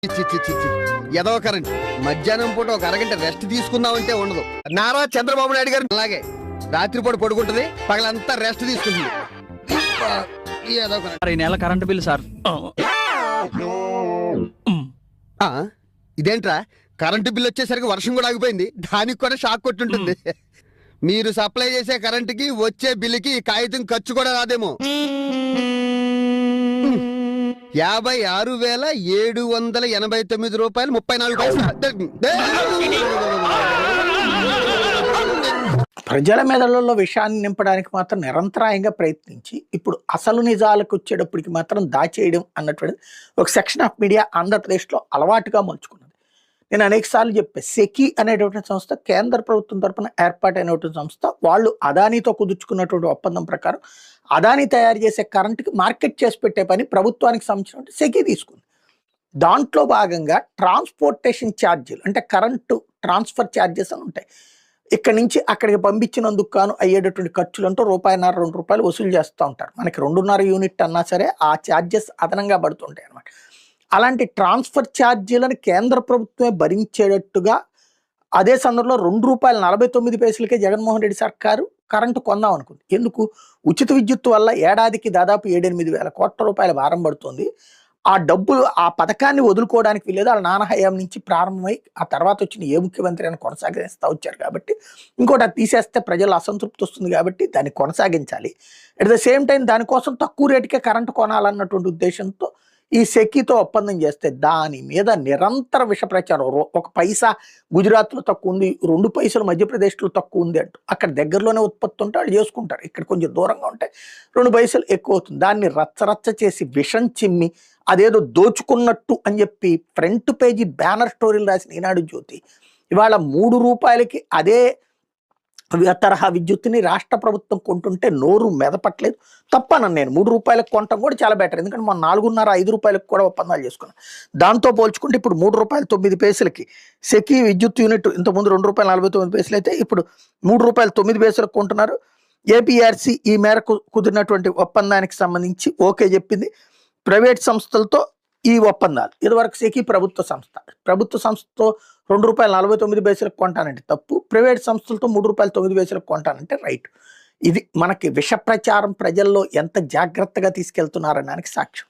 చి చి చి చి. ఏదో కరెంట్ మధ్యాహ్నం పూట ఒక అరగంట రెస్ట్ తీసుకుందామంటే ఉండదు. నారా చంద్రబాబు నాయుడు గారు అలాగే రాత్రిపూట పడుకుంటది, పగలంతా రెస్ట్ తీసుకుంటుంది. ఏదో కరెంట్. ఈ నెల కరెంట్ బిల్ సార్. ఇదేంట్రా కరెంటు బిల్ వచ్చేసరికి వర్షం కూడా ఆగిపోయింది, దానికి కూడా షాక్ కొట్టుంటుంది. మీరు సప్లై చేసే కరెంటుకి వచ్చే బిల్లుకి ఈ కాగితం ఖర్చు కూడా రాదేమో. 56,789 రూపాయలు 34 పైసలు. ప్రజల మెదడుల్లో విషయాన్ని నింపడానికి మాత్రం నిరంతరాయంగా ప్రయత్నించి ఇప్పుడు అసలు నిజాలకు వచ్చేటప్పటికి మాత్రం దాచేయడం అన్నటువంటిది ఒక సెక్షన్ ఆఫ్ మీడియా ఆంధ్రప్రదేశ్లో అలవాటుగా మలుచుకున్నది. నేను అనేక సార్లు చెప్పే సెకీ అనేటువంటి సంస్థ కేంద్ర ప్రభుత్వం తరఫున ఏర్పాటైనటువంటి సంస్థ. వాళ్ళు అదానీతో కుదుర్చుకున్నటువంటి ఒప్పందం ప్రకారం అదానీ తయారు చేసే కరెంటుకి మార్కెట్ చేసి పెట్టే పని ప్రభుత్వానికి సంబంధించిన సెకీ తీసుకుంది. దాంట్లో భాగంగా ట్రాన్స్పోర్టేషన్ ఛార్జీలు అంటే కరెంటు ట్రాన్స్ఫర్ ఛార్జెస్ అని ఉంటాయి. ఇక్కడ నుంచి అక్కడికి పంపించినందుకు గాను అయ్యేటటువంటి ఖర్చులు అంటూ ₹1.5 ₹2 వసూలు చేస్తూ ఉంటారు. మనకి 2.5 యూనిట్ అన్నా సరే ఆ ఛార్జెస్ అదనంగా పడుతుంటాయి అన్నమాట. అలాంటి ట్రాన్స్ఫర్ ఛార్జీలను కేంద్ర ప్రభుత్వమే భరించేటట్టుగా అదే సందర్భంలో ₹2.49 జగన్మోహన్ రెడ్డి సర్కారు కరెంటు కొందాం అనుకుంది. ఎందుకు? ఉచిత విద్యుత్ వల్ల ఏడాదికి దాదాపు 7-8 వేల కోట్ల రూపాయల భారం పడుతుంది. ఆ డబ్బులు ఆ పథకాన్ని వదులుకోవడానికి వీలేదు. వాళ్ళ నాన్న హయాం నుంచి ప్రారంభమై ఆ తర్వాత వచ్చిన ఏ ముఖ్యమంత్రి అని కొనసాగిస్తూ వచ్చారు కాబట్టి, ఇంకోటి అది తీసేస్తే ప్రజలు అసంతృప్తి వస్తుంది కాబట్టి దాన్ని కొనసాగించాలి. అట్ ద సేమ్ టైం దానికోసం తక్కువ రేటుకే కరెంటు కొనాలన్నటువంటి ఉద్దేశంతో ఈ సెకీతో ఒప్పందం చేస్తే దాని మీద నిరంతర విష ప్రచారం. 1 పైసా గుజరాత్లో తక్కువ ఉంది, 2 పైసలు మధ్యప్రదేశ్లో తక్కువ ఉంది అంటూ అక్కడ దగ్గరలోనే ఉత్పత్తి ఉంటే వాళ్ళు చేసుకుంటారు. ఇక్కడ కొంచెం దూరంగా ఉంటే 2 పైసలు ఎక్కువ అవుతుంది. దాన్ని రచ్చరచ్చ చేసి విషం చిమ్మి అదేదో దోచుకున్నట్టు అని చెప్పి ఫ్రంట్ పేజీ బ్యానర్ స్టోరీలు రాసిన ఈనాడు జ్యోతి ఇవాళ ₹3 అదే తరహా విద్యుత్తుని రాష్ట్ర ప్రభుత్వం కొంటుంటే నోరు మెదపట్లేదు. తప్పనను నేను. ₹3 కొనటం కూడా చాలా బెటర్. ఎందుకంటే మనం ₹4.5 కూడా ఒప్పందాలు చేసుకున్నాం. దాంతో పోల్చుకుంటే ఇప్పుడు ₹3.09 సెకీ విద్యుత్ యూనిట్ ఇంతకుముందు ₹2.49 అయితే ఇప్పుడు ₹3.09 కొంటున్నారు. ఏపీఆర్సీ ఈ మేరకు కుదిరినటువంటి ఒప్పందానికి సంబంధించి ఓకే చెప్పింది. ప్రైవేట్ సంస్థలతో ఈ ఒప్పందాలు ఇదివరకు సెకీ ప్రభుత్వ సంస్థతో ₹2.49 కొంటానంటే తప్పు, ప్రైవేట్ సంస్థలతో ₹3.09 కొంటానంటే రైట్. ఇది మనకి విష ప్రచారం ప్రజల్లో ఎంత జాగ్రత్తగా తీసుకెళ్తున్నారనడానికి సాక్ష్యం.